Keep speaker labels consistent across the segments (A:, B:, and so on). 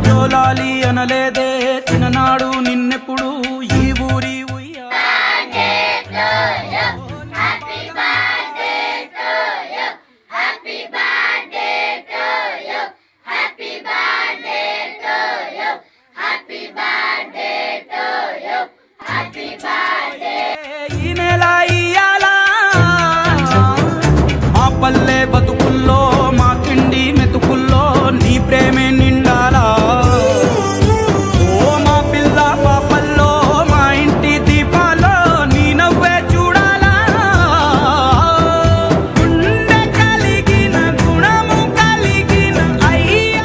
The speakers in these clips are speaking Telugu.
A: జోలాలి అనలేదే చిన్ననాడు నిన్నెప్పుడు ఈ ఊరి ఈ నెల ఇయ్యాలా మా పల్లె బతుకుల్లో మా తిండి మెతుకుల్లో నీ ప్రేమే నిండాలా ఓ మా పిల్ల పాపల్లో మా ఇంటి దీపాల్లో నీ నవ్వే చూడాలా గుండె కలిగిన గుణము కలిగిన అయ్య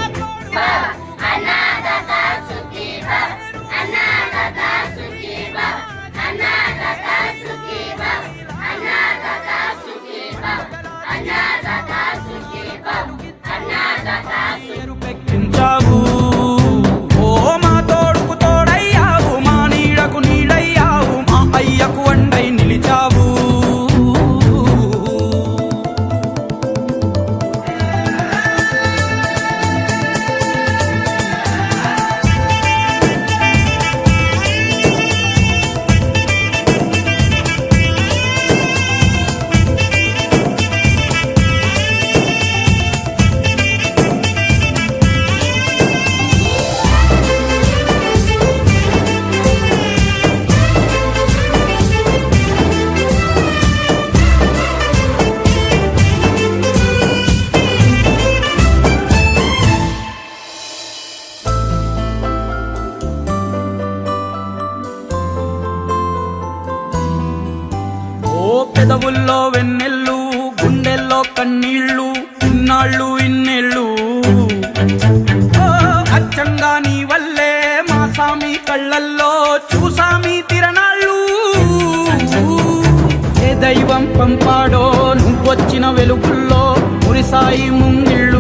A: పెక్కించావు ఓ మా తోడుకు తోడయ్యావు మా నీడకు నీడయ్యావు మా అయ్యకు అండై నిలిచావు పెదవుల్లో వెన్నెల్లు గుండెల్లో కన్నీళ్ళు ఇన్నాళ్ళు ఇన్నేళ్ళు అచ్చంగా నీ వల్లే మా సామి కళ్ళల్లో చూసామి తిరణాళ్ళు ఏ దైవం పంపాడో నువ్వొచ్చిన వెలుగుల్లో మురిసాయి ముంగిళ్ళు